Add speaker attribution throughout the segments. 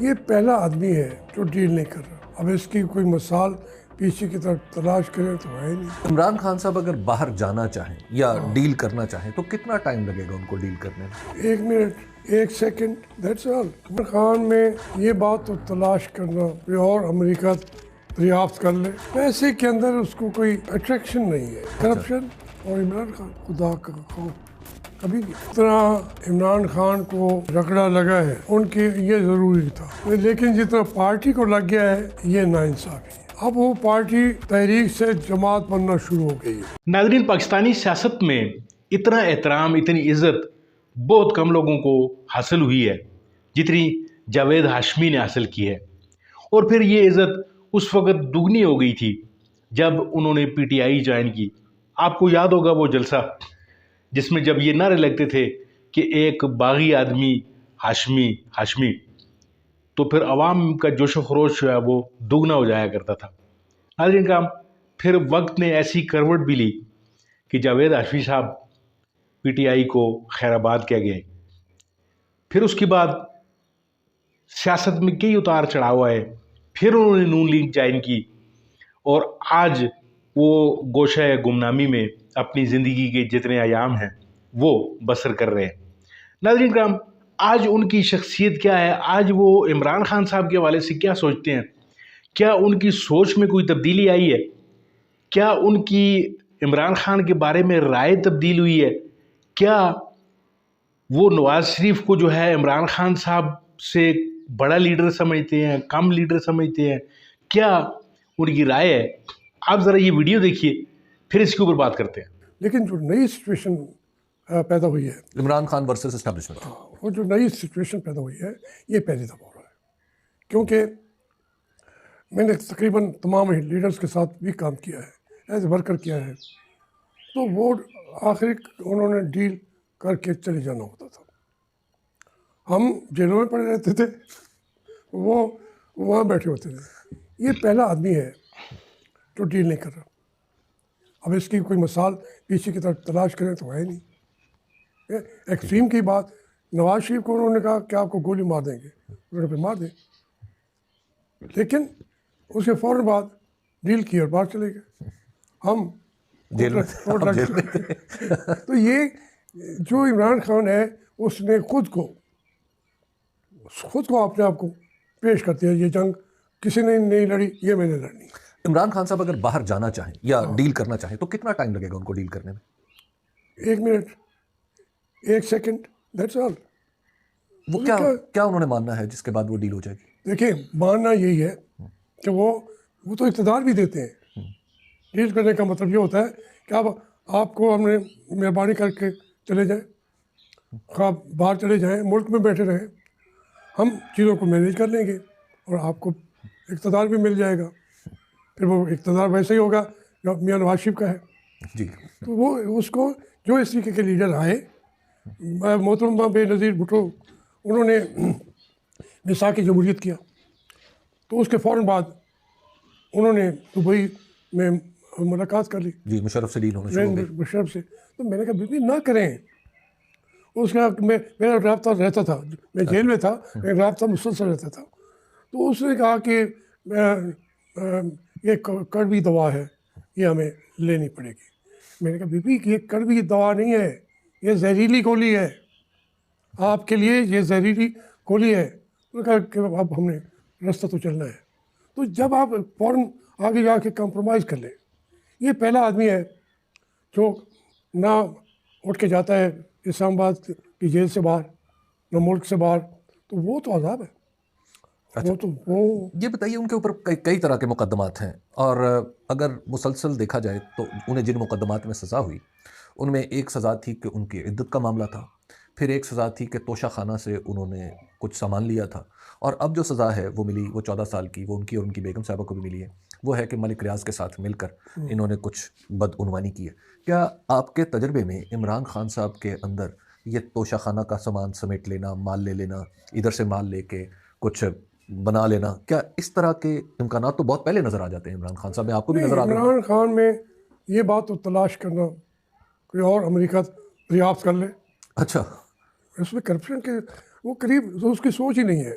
Speaker 1: یہ پہلا آدمی ہے جو ڈیل نہیں کر رہا. اب اس کی کوئی مثال پیچھے کی طرف تلاش کریں تو ہے نہیں.
Speaker 2: عمران خان صاحب اگر باہر جانا چاہیں یا ڈیل کرنا چاہیں تو کتنا ٹائم لگے گا ان کو ڈیل کرنے میں؟
Speaker 1: 1 minute 1 second that's all. Imran Khan میں یہ بات تو تلاش کرنا کوئی اور امریکہ دریافت کر لے. پیسے کے اندر اس کو کوئی اٹریکشن نہیں ہے. کرپشن اور عمران خان خدا کا خوف کبھی نہیں. اتنا عمران خان کو رگڑا لگا ہے ان کے یہ ضروری تھا، لیکن جتنا پارٹی کو لگ گیا ہے یہ ناانصافی ہے. اب وہ پارٹی تحریک سے جماعت بننا شروع ہو گئی ہے.
Speaker 3: ناظرین، پاکستانی سیاست میں اتنا احترام، اتنی عزت بہت کم لوگوں کو حاصل ہوئی ہے جتنی جاوید ہاشمی نے حاصل کی ہے. اور پھر یہ عزت اس وقت دگنی ہو گئی تھی جب انہوں نے پی ٹی آئی جوائن کی. آپ کو یاد ہوگا وہ جلسہ جس میں جب یہ نعرے لگتے تھے کہ ایک باغی آدمی ہاشمی ہاشمی، تو پھر عوام کا جوش و خروش جو ہے وہ دگنا ہو جایا کرتا تھا. ناظرین کرام، پھر وقت نے ایسی کروٹ بھی لی کہ جاوید ہاشمی صاحب پی ٹی آئی کو خیر آباد کہہ گئے. پھر اس کے بعد سیاست میں کئی اتار چڑھاؤ آئے. پھر انہوں نے نون لیگ جوائن کی اور آج وہ گوشہ گمنامی میں اپنی زندگی کے جتنے ایام ہیں وہ بسر کر رہے ہیں. ناظرین کرام، آج ان کی شخصیت کیا ہے؟ آج وہ عمران خان صاحب کے حوالے سے کیا سوچتے ہیں؟ کیا ان کی سوچ میں کوئی تبدیلی آئی ہے؟ کیا ان کی عمران خان کے بارے میں رائے تبدیل ہوئی ہے؟ کیا وہ نواز شریف کو جو ہے عمران خان صاحب سے بڑا لیڈر سمجھتے ہیں، کم لیڈر سمجھتے ہیں؟ کیا ان کی رائے ہے؟ آپ ذرا یہ ویڈیو دیکھیے، پھر اس کے اوپر بات کرتے ہیں.
Speaker 1: لیکن جو نئی سچویشن پیدا ہوئی ہے،
Speaker 2: عمران خان ورسز اسٹیبلشمنٹ،
Speaker 1: وہ جو نئی سچویشن پیدا ہوئی ہے یہ پہلی دفعہ ہو رہا ہے. کیونکہ میں نے تقریباً تمام لیڈرز کے ساتھ بھی کام کیا ہے، ایز ورکر کیا ہے. تو وہ آخر انہوں نے ڈیل کر کے چلے جانا ہوتا تھا. ہم جیلوں میں پڑے رہتے تھے، وہ وہاں بیٹھے ہوتے تھے. یہ پہلا آدمی ہے جو ڈیل نہیں کر رہا. اب اس کی کوئی مثال پیچھے کی طرف تلاش کریں تو ہے نہیں. ایکسٹریم کی بات، نواز شریف کو انہوں نے کہا کہ آپ کو گولی مار دیں گے، انہوں نے پھر مار دیں. لیکن اس کے فوراً بعد ڈیل کی اور باہر چلے گئے. ہم تو یہ جو عمران خان ہے اس نے خود کو اپنے آپ کو پیش کرتے ہیں، یہ جنگ کسی نے نہیں لڑی، یہ میں نے لڑنی.
Speaker 2: عمران خان صاحب اگر باہر جانا چاہیں یا ڈیل کرنا چاہیں تو کتنا ٹائم لگے گا ان کو ڈیل کرنے میں؟
Speaker 1: 1 منٹ 1 سیکنڈ دیٹس آل.
Speaker 2: وہ کیا انہوں نے ماننا ہے جس کے بعد وہ ڈیل ہو جائے گی؟
Speaker 1: دیکھیں، ماننا یہی ہے کہ وہ تو اقتدار بھی دیتے ہیں. ڈیل کرنے کا مطلب یہ ہوتا ہے کہ آپ کو ہم نے مہربانی کر کے چلے جائیں، خواہ باہر چلے جائیں، ملک میں بیٹھے رہیں، ہم چیزوں کو مینیج کر لیں گے اور آپ کو اقتدار بھی مل جائے گا. پھر وہ اقتدار ویسے ہی ہوگا جو میاں نواز شریف کا ہے.
Speaker 2: جی،
Speaker 1: تو وہ اس کو جو اس طریقے کے لیڈر آئے، محترم بے نظیر بھٹو، انہوں نے میثاق جمہوریت کیا. تو اس کے فوراً بعد انہوں نے دبئی میں ملاقات کر لی.
Speaker 2: جی، مشرف سے ڈیل ہونا شروع ہو گئی.
Speaker 1: مشرف سے. تو میں نے کہا بیبی نہ کریں. اس کا میرا رابطہ رہتا تھا، میں جیل میں تھا، میرا رابطہ مسلسل رہتا تھا. تو اس نے کہا کہ یہ کڑوی دوا ہے، یہ ہمیں لینی پڑے گی. میں نے کہا بیبی یہ کڑوی دوا نہیں ہے، یہ زہریلی گولی ہے، آپ کے لیے یہ زہریلی گولی ہے. انہوں نے کہا کہ اب ہم نے راستہ تو چلنا ہے. تو جب آپ فوراً آگے جا کے کمپرومائز کر لیں. یہ پہلا آدمی ہے جو نہ اٹھ کے جاتا ہے اسلام آباد کی جیل سے باہر، نہ ملک سے باہر. تو وہ تو عذاب ہے.
Speaker 2: یہ بتائیے، ان کے اوپر کئی طرح کے مقدمات ہیں، اور اگر مسلسل دیکھا جائے تو انہیں جن مقدمات میں سزا ہوئی ان میں ایک سزا تھی کہ ان کی عدت کا معاملہ تھا، پھر ایک سزا تھی کہ توشہ خانہ سے انہوں نے کچھ سامان لیا تھا، اور اب جو سزا ہے وہ ملی وہ 14 سال کی، وہ ان کی اور ان کی بیگم صاحبہ کو بھی ملی ہے. وہ ہے کہ ملک ریاض کے ساتھ مل کر انہوں نے کچھ بدعنوانی کی ہے. کیا آپ کے تجربے میں عمران خان صاحب کے اندر یہ توشہ خانہ کا سامان سمیٹ لینا، مال لے لینا، ادھر سے مال لے کے کچھ بنا لینا، کیا اس طرح کے امکانات تو بہت پہلے نظر آ جاتے ہیں عمران خان صاحب میں؟ آپ کو بھی نظر آ رہا ہے؟
Speaker 1: عمران خان میں یہ بات تو تلاش کرنا کوئی اور امریکہ دریافت کر لے.
Speaker 2: اچھا،
Speaker 1: اس میں کرپشن کے وہ قریب اس کی سوچ ہی نہیں ہے.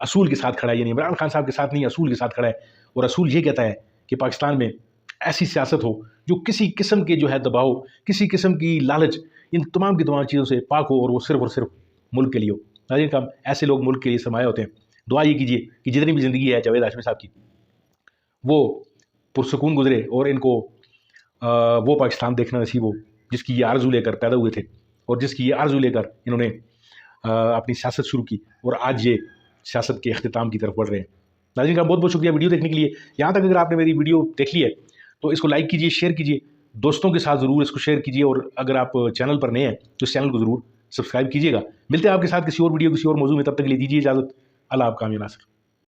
Speaker 3: اصول کے ساتھ کھڑا ہے، یعنی عمران خان صاحب کے ساتھ نہیں، اصول کے ساتھ کھڑا ہے، اور اصول یہ کہتا ہے کہ پاکستان میں ایسی سیاست ہو جو کسی قسم کے جو ہے دباؤ، کسی قسم کی لالچ، ان تمام کی تمام چیزوں سے پاک ہو، اور وہ صرف اور صرف ملک کے لیے ہو۔ ناظرین کرام، ایسے لوگ ملک کے لیے سرمایہ ہوتے ہیں۔ دعا یہ کیجیے کہ جتنی بھی زندگی ہے جاوید ہاشمی صاحب کی، وہ پرسکون گزرے، اور ان کو وہ پاکستان دیکھنا نصیب ہو جس کی یہ آرزو لے کر پیدا ہوئے تھے، اور جس کی یہ آرزو لے کر انہوں نے اپنی سیاست شروع کی، اور آج یہ سیاست کے اختتام کی طرف بڑھ رہے ہیں۔ ناظرین کا بہت بہت شکریہ ویڈیو دیکھنے کے لیے۔ یہاں تک اگر آپ نے میری ویڈیو دیکھ لی ہے تو اس کو لائک کیجیے، شیئر کیجیے، دوستوں کے ساتھ ضرور اس کو شیئر کیجیے، اور اگر آپ چینل پر نئے ہیں تو اس چینل کو ضرور سبسکرائب کیجیے گا۔ ملتے ہیں آپ کے ساتھ کسی اور ویڈیو، کسی اور موضوع میں، تب تک کے لیے دیجیے اجازت۔ اللہ آپ کا ناصر۔